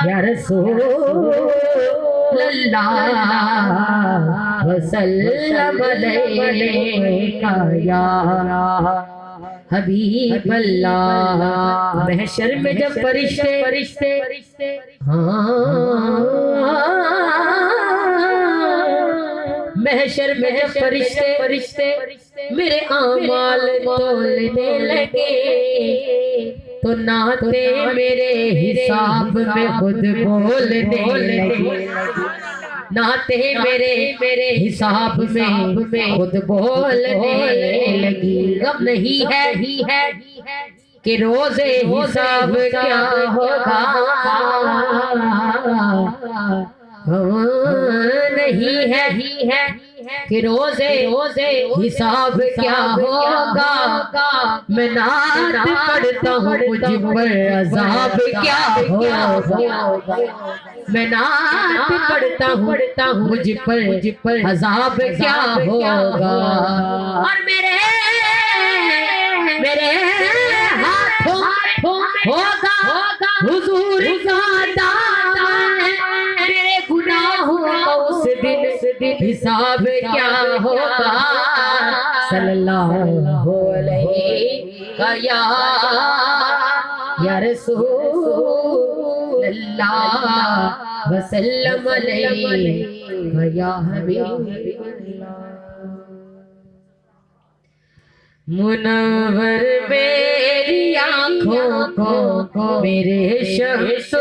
या रसूल अल्लाह वसल्लम अलैका या हबीब अल्लाह। महशर में जब फरिश्ते महशर में जब फरिश्ते मेरे आमाल तोलने लगे तो नाते मेरे हिसाब में खुद बोलने लगे। नाते मेरे हिसाब में खुद बोलने लगी। गम नहीं है कि रोजे हिसाब क्या होगा, नहीं है कि रोजे हिसाब क्या होगा। मैं नात पढ़ता हूँ मुझ पर अज़ाब क्या होगा। मैं नात पढ़ता हूँ मुझ पर अज़ाब क्या होगा। और मेरे हाथों होगा हुजूर का दामन। मेरे गुनाहों का उस दिन हिसाब क्या होगा। सल्लल्लाहु अलैहि या रसूल अल्लाह वसल्लम अलैहि या हबीब। मुनव्वर मेरी आँखों को मेरे शम्स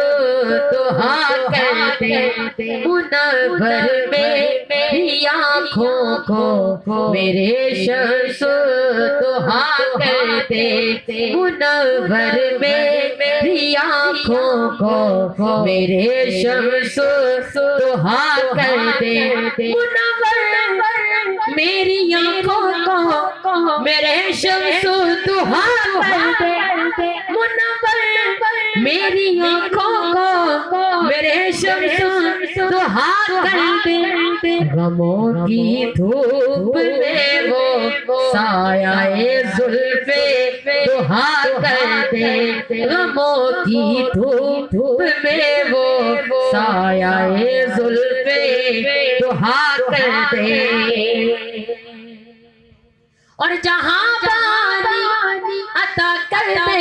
दुहा कहते। मुनव्वर मेरी आँखों को मेरे शम्स दुहा कहते। मुनव्वर मेरी आँखों को मेरे शम्स दुहा कहते। मुनव्वर मेरी आँखों को मेरे शम्स दुहा कहते। मुनव्वर मेरी आँखों को मेरे शम्स दुहा कहते। गमों की धूप में वो सायाए जुल्फे दुहा कहते। गमों की धूप में वो सायाए जुल्फे दुहा कहते। और जहां पानी अता कर दे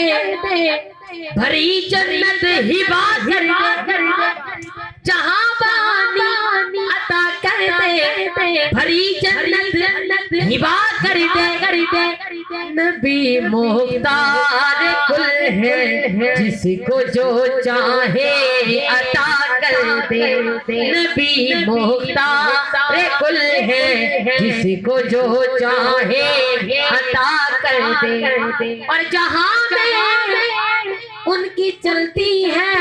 भरी जन्नत हिबा कर दे। जहां पानी अता कर दे भरी जन्नत हिबा कर दे। नबी मुख्तार कुल है जिसको जो चाहे अता कर दे। नबी मुख्तार कुल है जिसको जो चाहे अता कर दे। और जहां में उनकी चलती है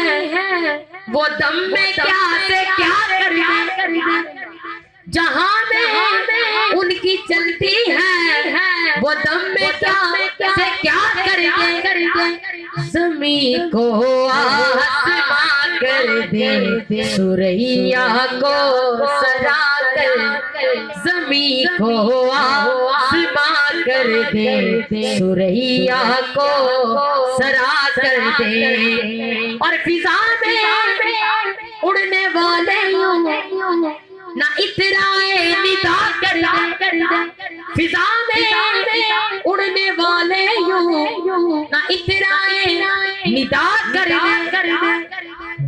वो दम में क्या से क्या कर दे। जहां में उनकी चलती है वो दम में क्या से क्या कर दे। ज़मीं को आसमां कर दे सुरैया को सरा कर। ज़मीं को आसमां कर दे सुरैया को सरा कर दे। और फिजा में उड़ने वाले ना इतराए निदा कर दे। फिजा में उड़ने वाले ना इतराए निदा कर दे।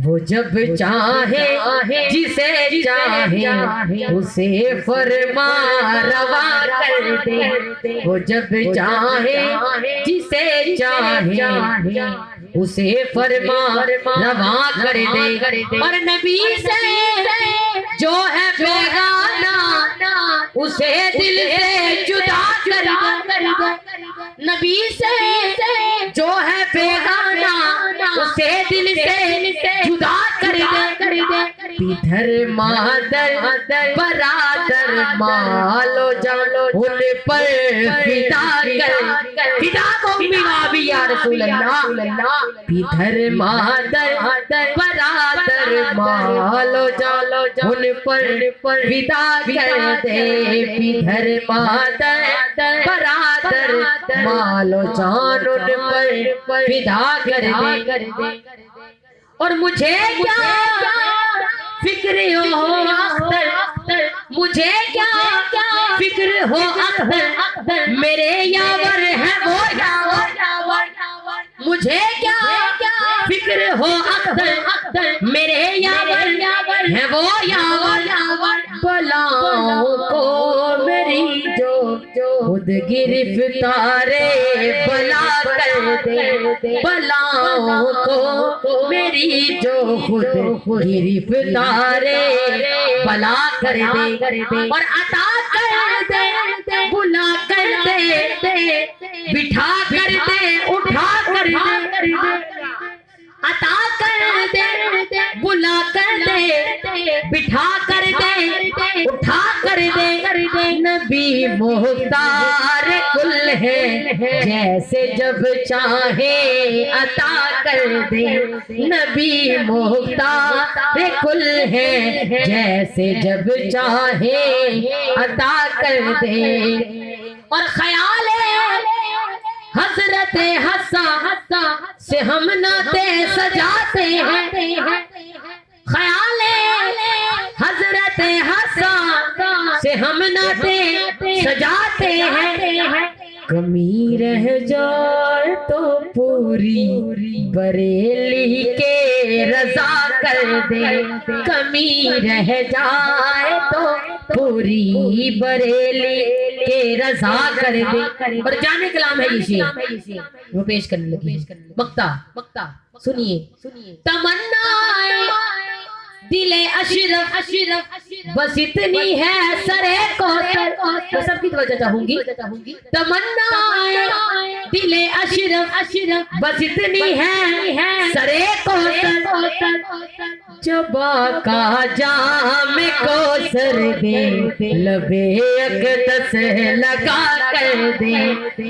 वो जब चाहे जिसे चाहे उसे फरमा रवा कर दे। वो जब चाहे जिसे चाहे उसे फरमा रवा कर दे। और नबी से जो है बेगाना उसे दिल से जुदा कर दे। नबी से जो है बेगाना उसे दिल से जुदा कर दे। पिधर मादर बरादर मालो जानो उन पर फिदा कर। फिदा को मिला भी या रसूल अल्लाह। पिधर मादर बरादर मालो जानो उन पर फिदा कर दे। पिधर मादर बरादर मालो जान उन पर फिदा कर दे। और मुझे क्या फिक्र हो अख्तर, मुझे क्या फिक्र हो अख्तर, मेरे यावर है वो यावर, मुझे क्या फिक्र हो अख्तर, मेरे यावर है वो यावर, बलाओं को मेरी जो खुद गिरफ्तारे बला कर दे, बलाओं को मेरी जो खुद गिरफ्तारे बला कर दे, और अता कर दे, बुला कर दे, बिठा कर दे, उठा कर दे, अता कर दे, बुला कर दे, बिठा कर दे, उठा कर दे। नबी मुख्तार कुल है, जैसे जब चाहे अता कर दे, नबी मुख्तार कुल है, जैसे जब चाहे अता कर दे। और ख्याल हजरत हस्सा से हम नाते सजाते हैं, ख्याल हजरत हस्सा से हम नाते सजाते हैं। कमी रह जाए तो पूरी बरेली के रजा कर दे, कमी रह जाए तो पूरी बरेली के रजा कर दे। और जाने कलाम है ये वो पेश करने लगी मक्ता सुनिए। तमन्नाएं दिले अशरफ बस इतनी है सरे को, तो सबकी तवज्जो चाहूंगी। तमन्नाएं दिले अशरफ बस इतनी है सरे को, जबा का जाम को सर दे, लबे अक़दस लगा कर दे,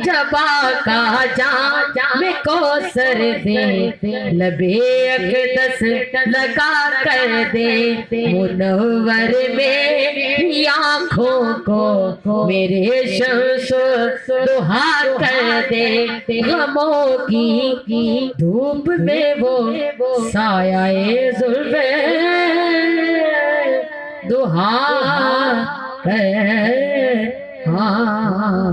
जबा का जाम को सर दे, लबे अक़दस लगा कर दे। मुनव्वर मेरी आँखों को मेरे शम्स दुहा कर दे, गमों की धूप में वो साया जुल्फ़ दुहा है। हाँ